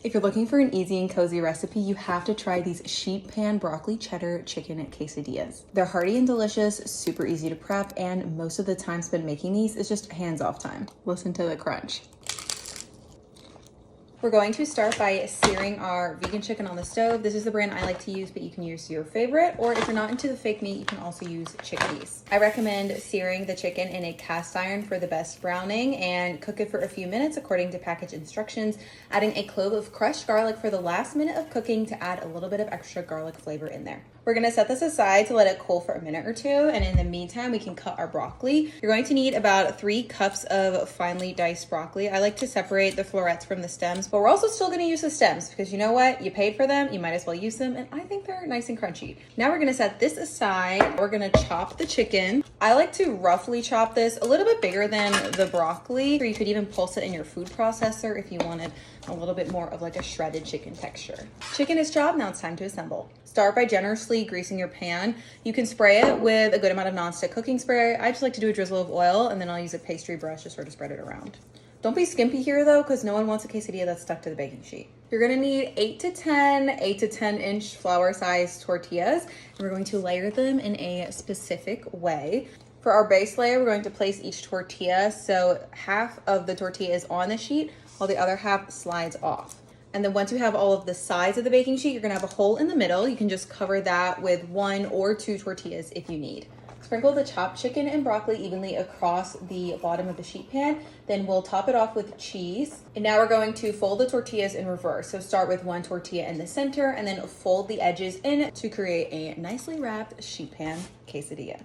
If you're looking for an easy and cozy recipe, you have to try these sheet pan broccoli cheddar chicken quesadillas. They're hearty and delicious, super easy to prep, and most of the time spent making these is just hands-off time. Listen to the crunch. We're going to start by searing our vegan chicken on the stove. This is the brand I like to use, but you can use your favorite, or if you're not into the fake meat, you can also use chickpeas. I recommend searing the chicken in a cast iron for the best browning and cook it for a few minutes according to package instructions, adding a clove of crushed garlic for the last minute of cooking to add a little bit of extra garlic flavor in there. We're gonna set this aside to let it cool for a minute or two, and in the meantime, we can cut our broccoli. You're going to need about 3 cups of finely diced broccoli. I like to separate the florets from the stems, but we're also still gonna use the stems because you know what? You paid for them, you might as well use them, and I think they're nice and crunchy. Now we're gonna set this aside. We're gonna chop the chicken. I like to roughly chop this a little bit bigger than the broccoli, or you could even pulse it in your food processor if you wanted a little bit more of like a shredded chicken texture. Chicken is chopped, now it's time to assemble. Start by generously greasing your pan. You can spray it with a good amount of nonstick cooking spray. I just like to do a drizzle of oil, and then I'll use a pastry brush to sort of spread it around. Don't be skimpy here though, because no one wants a quesadilla that's stuck to the baking sheet. You're gonna need 8 to 10 inch flour sized tortillas, and we're going to layer them in a specific way. For our base layer, we're going to place each tortilla so half of the tortilla is on the sheet while the other half slides off. And then once you have all of the sides of the baking sheet, you're gonna have a hole in the middle. You can just cover that with 1 or 2 tortillas if you need. Sprinkle the chopped chicken and broccoli evenly across the bottom of the sheet pan. Then we'll top it off with cheese. And now we're going to fold the tortillas in reverse. So start with 1 tortilla in the center and then fold the edges in to create a nicely wrapped sheet pan quesadilla.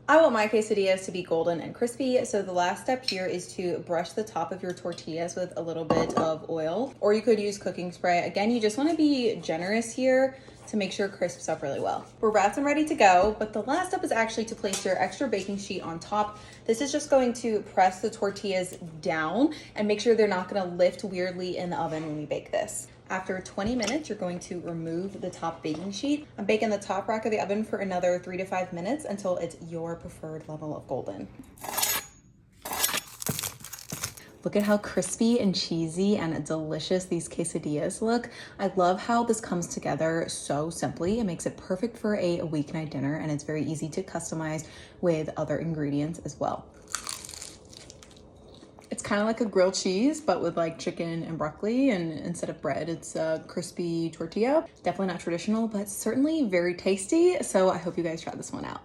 I want my quesadillas to be golden and crispy, so the last step here is to brush the top of your tortillas with a little bit of oil, or you could use cooking spray. Again, you just want to be generous here to make sure it crisps up really well. We're wrapped and ready to go, but the last step is actually to place your extra baking sheet on top. This is just going to press the tortillas down and make sure they're not going to lift weirdly in the oven when we bake this. After 20 minutes, you're going to remove the top baking sheet and bake in the top rack of the oven for another 3 to 5 minutes until it's your preferred level of golden. Look at how crispy and cheesy and delicious these quesadillas look. I love how this comes together so simply. It makes it perfect for a weeknight dinner, and it's very easy to customize with other ingredients as well. It's kind of like a grilled cheese, but with like chicken and broccoli, and instead of bread, it's a crispy tortilla. Definitely not traditional, but certainly very tasty. So I hope you guys try this one out.